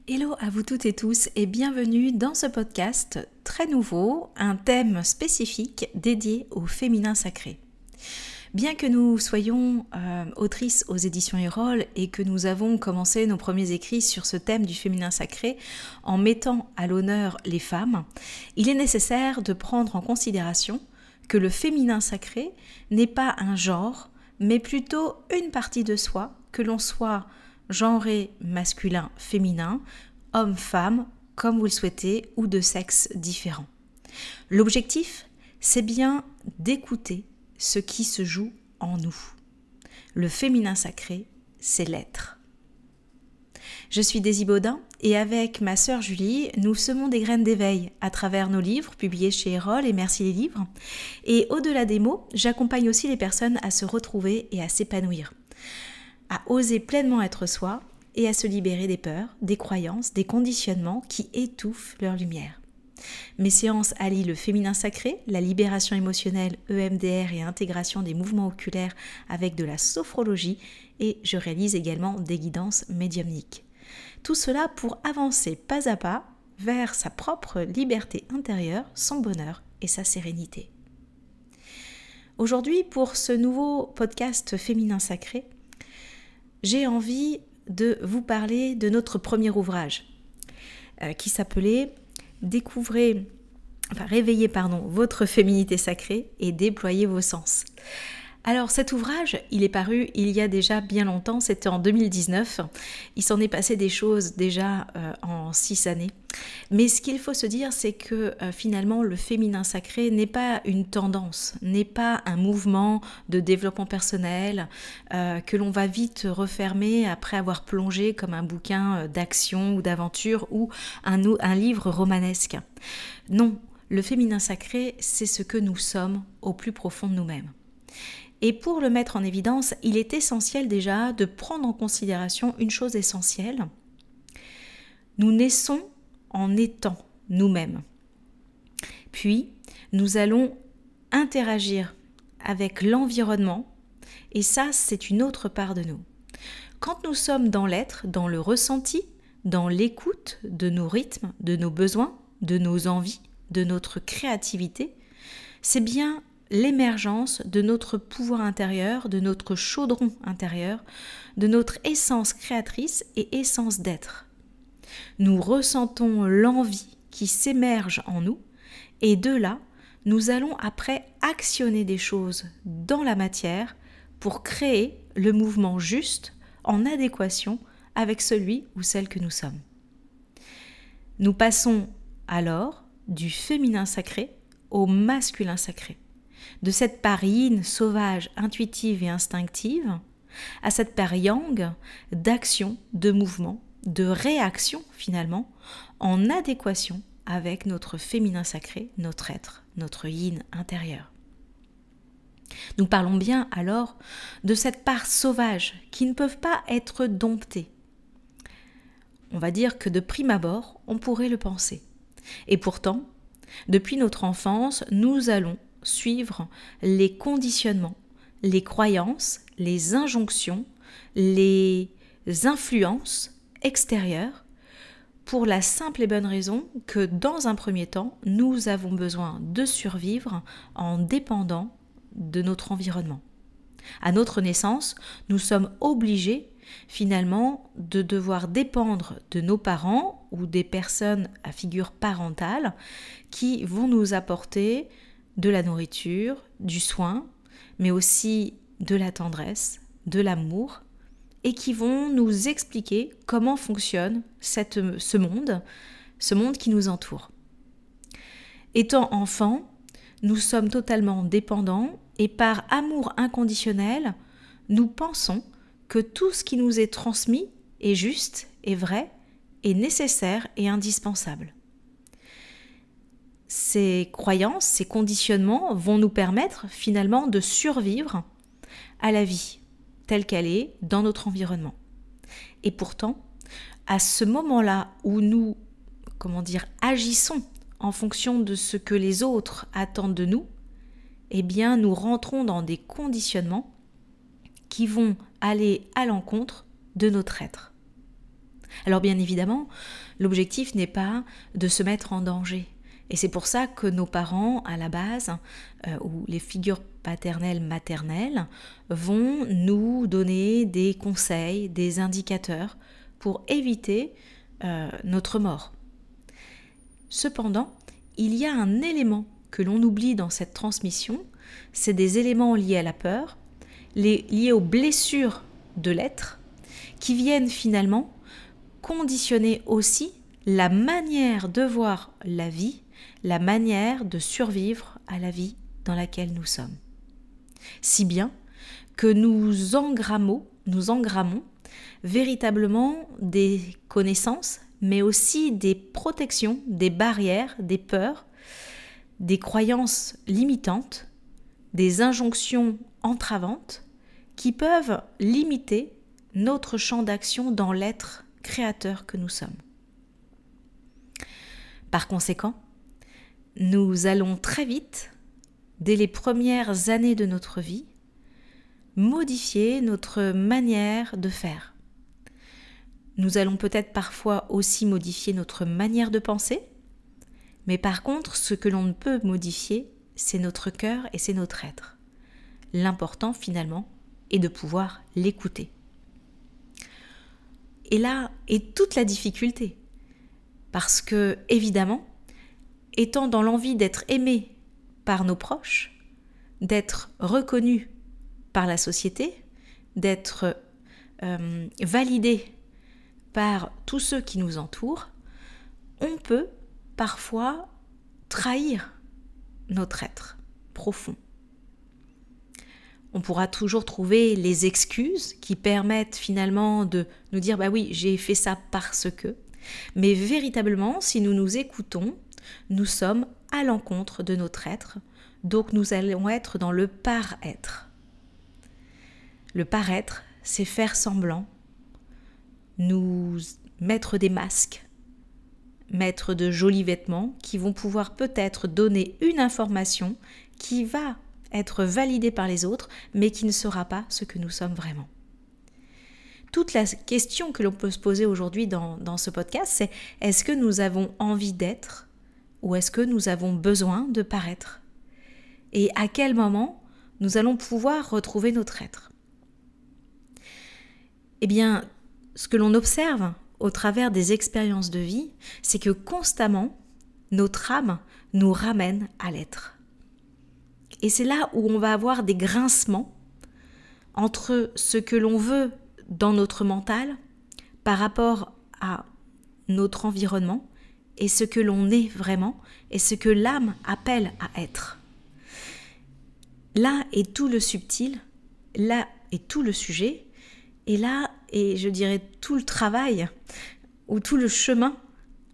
Hello à vous toutes et tous et bienvenue dans ce podcast très nouveau, un thème spécifique dédié au féminin sacré. Bien que nous soyons autrices aux éditions Erol et que nous avons commencé nos premiers écrits sur ce thème du féminin sacré en mettant à l'honneur les femmes, il est nécessaire de prendre en considération que le féminin sacré n'est pas un genre, mais plutôt une partie de soi, que l'on soit genré masculin, féminin, homme-femme, comme vous le souhaitez, ou de sexe différent. L'objectif, c'est bien d'écouter ce qui se joue en nous. Le féminin sacré, c'est l'être. Je suis Daisy Baudin et avec ma sœur Julie, nous semons des graines d'éveil à travers nos livres publiés chez Erol et Merci les livres. Et au-delà des mots, j'accompagne aussi les personnes à se retrouver et à s'épanouir, à oser pleinement être soi et à se libérer des peurs, des croyances, des conditionnements qui étouffent leur lumière. Mes séances allient le féminin sacré, la libération émotionnelle, EMDR et intégration des mouvements oculaires avec de la sophrologie et je réalise également des guidances médiumniques. Tout cela pour avancer pas à pas vers sa propre liberté intérieure, son bonheur et sa sérénité. Aujourd'hui, pour ce nouveau podcast féminin sacré, j'ai envie de vous parler de notre premier ouvrage qui s'appelait Réveillez votre féminité sacrée et déployez vos sens. Alors cet ouvrage, il est paru il y a déjà bien longtemps, c'était en 2019. Il s'en est passé des choses déjà en 6 années. Mais ce qu'il faut se dire, c'est que finalement le féminin sacré n'est pas une tendance, n'est pas un mouvement de développement personnel que l'on va vite refermer après avoir plongé comme un bouquin d'action ou d'aventure ou un livre romanesque. Non, le féminin sacré, c'est ce que nous sommes au plus profond de nous-mêmes. Et pour le mettre en évidence, il est essentiel déjà de prendre en considération une chose essentielle. Nous naissons en étant nous-mêmes. Puis, nous allons interagir avec l'environnement et ça, c'est une autre part de nous. Quand nous sommes dans l'être, dans le ressenti, dans l'écoute de nos rythmes, de nos besoins, de nos envies, de notre créativité, c'est bien l'émergence de notre pouvoir intérieur, de notre chaudron intérieur, de notre essence créatrice et essence d'être. Nous ressentons l'envie qui s'émerge en nous et de là, nous allons après actionner des choses dans la matière pour créer le mouvement juste en adéquation avec celui ou celle que nous sommes. Nous passons alors du féminin sacré au masculin sacré. De cette part yin, sauvage, intuitive et instinctive, à cette part yang, d'action, de mouvement, de réaction finalement, en adéquation avec notre féminin sacré, notre être, notre yin intérieur. Nous parlons bien alors de cette part sauvage qui ne peuvent pas être domptées. On va dire que de prime abord, on pourrait le penser. Et pourtant, depuis notre enfance, nous allons suivre les conditionnements, les croyances, les injonctions, les influences extérieures pour la simple et bonne raison que dans un premier temps, nous avons besoin de survivre en dépendant de notre environnement. À notre naissance, nous sommes obligés finalement de devoir dépendre de nos parents ou des personnes à figure parentale qui vont nous apporter de la nourriture, du soin, mais aussi de la tendresse, de l'amour, et qui vont nous expliquer comment fonctionne ce monde qui nous entoure. Étant enfant, nous sommes totalement dépendants et par amour inconditionnel, nous pensons que tout ce qui nous est transmis est juste, est vrai, est nécessaire et indispensable. Ces croyances, ces conditionnements vont nous permettre finalement de survivre à la vie telle qu'elle est dans notre environnement. Et pourtant, à ce moment-là où nous, agissons en fonction de ce que les autres attendent de nous, eh bien nous rentrons dans des conditionnements qui vont aller à l'encontre de notre être. Alors bien évidemment, l'objectif n'est pas de se mettre en danger. Et c'est pour ça que nos parents, à la base, ou les figures paternelles, maternelles, vont nous donner des conseils, des indicateurs pour éviter notre mort. Cependant, il y a un élément que l'on oublie dans cette transmission, c'est des éléments liés à la peur, liés aux blessures de l'être, qui viennent finalement conditionner aussi la manière de voir la vie, la manière de survivre à la vie dans laquelle nous sommes. Si bien que nous engrammons véritablement des connaissances, mais aussi des protections, des barrières, des peurs, des croyances limitantes, des injonctions entravantes qui peuvent limiter notre champ d'action dans l'être créateur que nous sommes. Par conséquent, nous allons très vite, dès les premières années de notre vie, modifier notre manière de faire. Nous allons peut-être parfois aussi modifier notre manière de penser, mais par contre, ce que l'on ne peut modifier, c'est notre cœur et c'est notre être. L'important, finalement, est de pouvoir l'écouter. Et là est toute la difficulté, parce que, évidemment, étant dans l'envie d'être aimé par nos proches, d'être reconnu par la société, d'être validé par tous ceux qui nous entourent, on peut parfois trahir notre être profond. On pourra toujours trouver les excuses qui permettent finalement de nous dire « bah oui, j'ai fait ça parce que », mais véritablement, si nous nous écoutons, nous sommes à l'encontre de notre être, donc nous allons être dans le paraître. Le paraître, c'est faire semblant, nous mettre des masques, mettre de jolis vêtements qui vont pouvoir peut-être donner une information qui va être validée par les autres, mais qui ne sera pas ce que nous sommes vraiment. Toute la question que l'on peut se poser aujourd'hui dans ce podcast, c'est est-ce que nous avons envie d'être ou est-ce que nous avons besoin de paraître? Et à quel moment nous allons pouvoir retrouver notre être? Eh bien, ce que l'on observe au travers des expériences de vie, c'est que constamment, notre âme nous ramène à l'être. Et c'est là où on va avoir des grincements entre ce que l'on veut dans notre mental par rapport à notre environnement et ce que l'on est vraiment et ce que l'âme appelle à être. Là est tout le subtil, là est tout le sujet, et là est, je dirais, tout le travail ou tout le chemin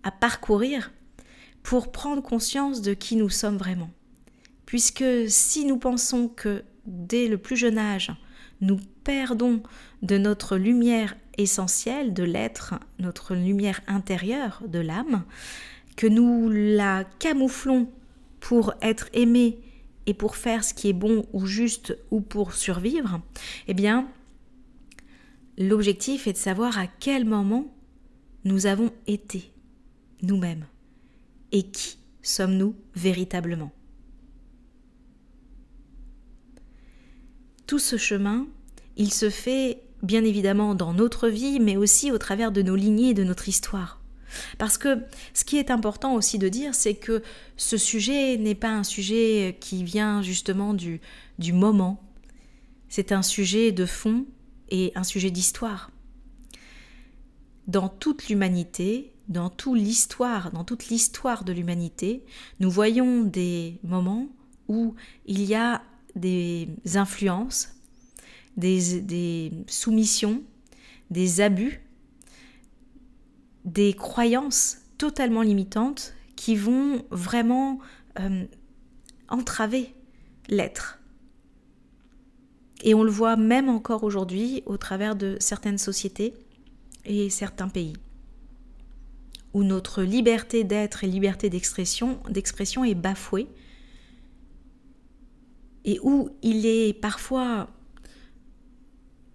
à parcourir pour prendre conscience de qui nous sommes vraiment. Puisque si nous pensons que dès le plus jeune âge, nous perdons de notre lumière essentielle, de l'être, notre lumière intérieure de l'âme, que nous la camouflons pour être aimés et pour faire ce qui est bon ou juste ou pour survivre, eh bien, l'objectif est de savoir à quel moment nous avons été nous-mêmes et qui sommes-nous véritablement. Tout ce chemin, il se fait bien évidemment dans notre vie, mais aussi au travers de nos lignées et de notre histoire. Parce que ce qui est important aussi de dire, c'est que ce sujet n'est pas un sujet qui vient justement du moment. C'est un sujet de fond et un sujet d'histoire. Dans toute l'humanité, dans toute l'histoire de l'humanité, nous voyons des moments où il y a des influences, des soumissions, des abus, des croyances totalement limitantes qui vont vraiment entraver l'être. Et on le voit même encore aujourd'hui au travers de certaines sociétés et certains pays, où notre liberté d'être et liberté d'expression est bafouée, et où il est parfois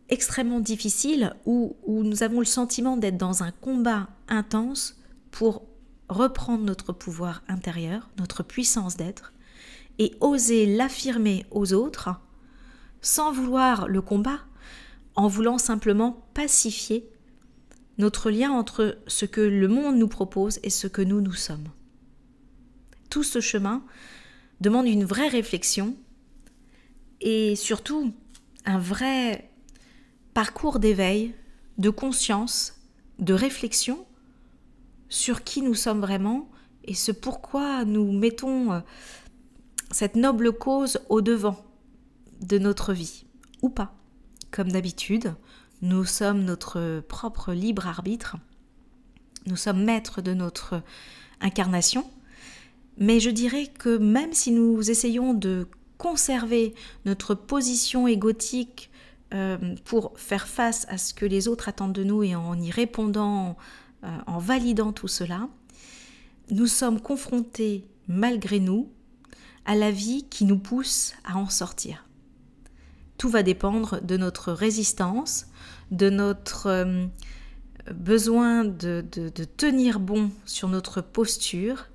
extrêmement difficiles où nous avons le sentiment d'être dans un combat intense pour reprendre notre pouvoir intérieur, notre puissance d'être, et oser l'affirmer aux autres sans vouloir le combat, en voulant simplement pacifier notre lien entre ce que le monde nous propose et ce que nous sommes. Tout ce chemin demande une vraie réflexion et surtout un vrai parcours d'éveil, de conscience, de réflexion sur qui nous sommes vraiment et ce pourquoi nous mettons cette noble cause au devant de notre vie, ou pas. Comme d'habitude, nous sommes notre propre libre arbitre, nous sommes maîtres de notre incarnation, mais je dirais que même si nous essayons de conserver notre position égotique pour faire face à ce que les autres attendent de nous et en y répondant, en validant tout cela, nous sommes confrontés, malgré nous, à la vie qui nous pousse à en sortir. Tout va dépendre de notre résistance, de notre besoin de tenir bon sur notre posture,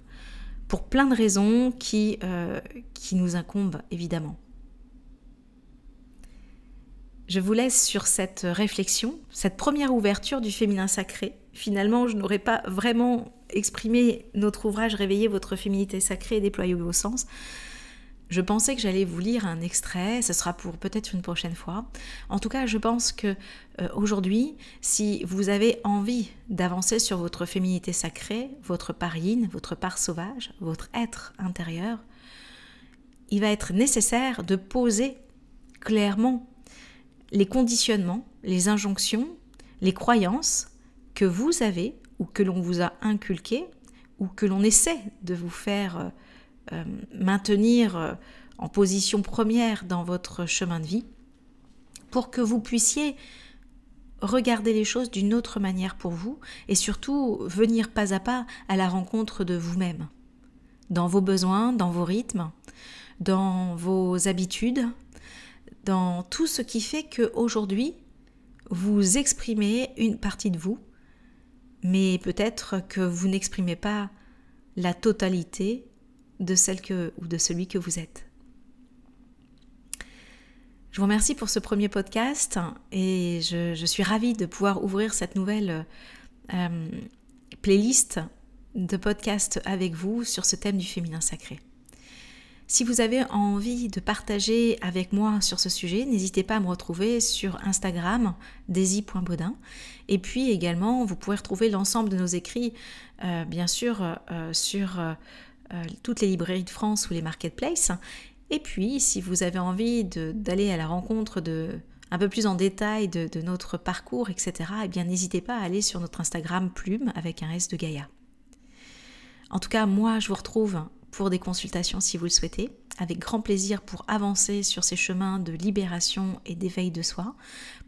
pour plein de raisons qui nous incombent évidemment. Je vous laisse sur cette réflexion, cette première ouverture du féminin sacré. Finalement, je n'aurais pas vraiment exprimé notre ouvrage « Réveillez votre féminité sacrée et déployez vos sens ». Je pensais que j'allais vous lire un extrait, ce sera pour peut-être une prochaine fois. En tout cas, je pense que aujourd'hui, si vous avez envie d'avancer sur votre féminité sacrée, votre part yin, votre part sauvage, votre être intérieur, il va être nécessaire de poser clairement les conditionnements, les injonctions, les croyances que vous avez ou que l'on vous a inculquées ou que l'on essaie de vous faire maintenir en position première dans votre chemin de vie pour que vous puissiez regarder les choses d'une autre manière pour vous et surtout venir pas à pas à la rencontre de vous-même, dans vos besoins, dans vos rythmes, dans vos habitudes, dans tout ce qui fait qu'aujourd'hui, vous exprimez une partie de vous, mais peut-être que vous n'exprimez pas la totalité de celle ou de celui que vous êtes. Je vous remercie pour ce premier podcast et je suis ravie de pouvoir ouvrir cette nouvelle playlist de podcasts avec vous sur ce thème du féminin sacré. Si vous avez envie de partager avec moi sur ce sujet, n'hésitez pas à me retrouver sur Instagram, daisy.baudin. Et puis également, vous pourrez retrouver l'ensemble de nos écrits, bien sûr, sur toutes les librairies de France ou les marketplaces. Et puis, si vous avez envie d'aller à la rencontre un peu plus en détail de notre parcours, etc., eh bien, n'hésitez pas à aller sur notre Instagram Plume avec un S de Gaïa. En tout cas, moi, je vous retrouve pour des consultations si vous le souhaitez, avec grand plaisir pour avancer sur ces chemins de libération et d'éveil de soi,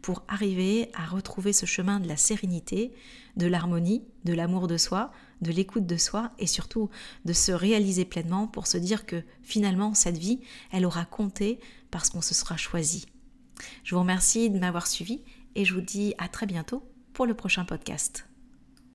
pour arriver à retrouver ce chemin de la sérénité, de l'harmonie, de l'amour de soi, de l'écoute de soi et surtout de se réaliser pleinement pour se dire que finalement cette vie, elle aura compté parce qu'on se sera choisi. Je vous remercie de m'avoir suivi et je vous dis à très bientôt pour le prochain podcast.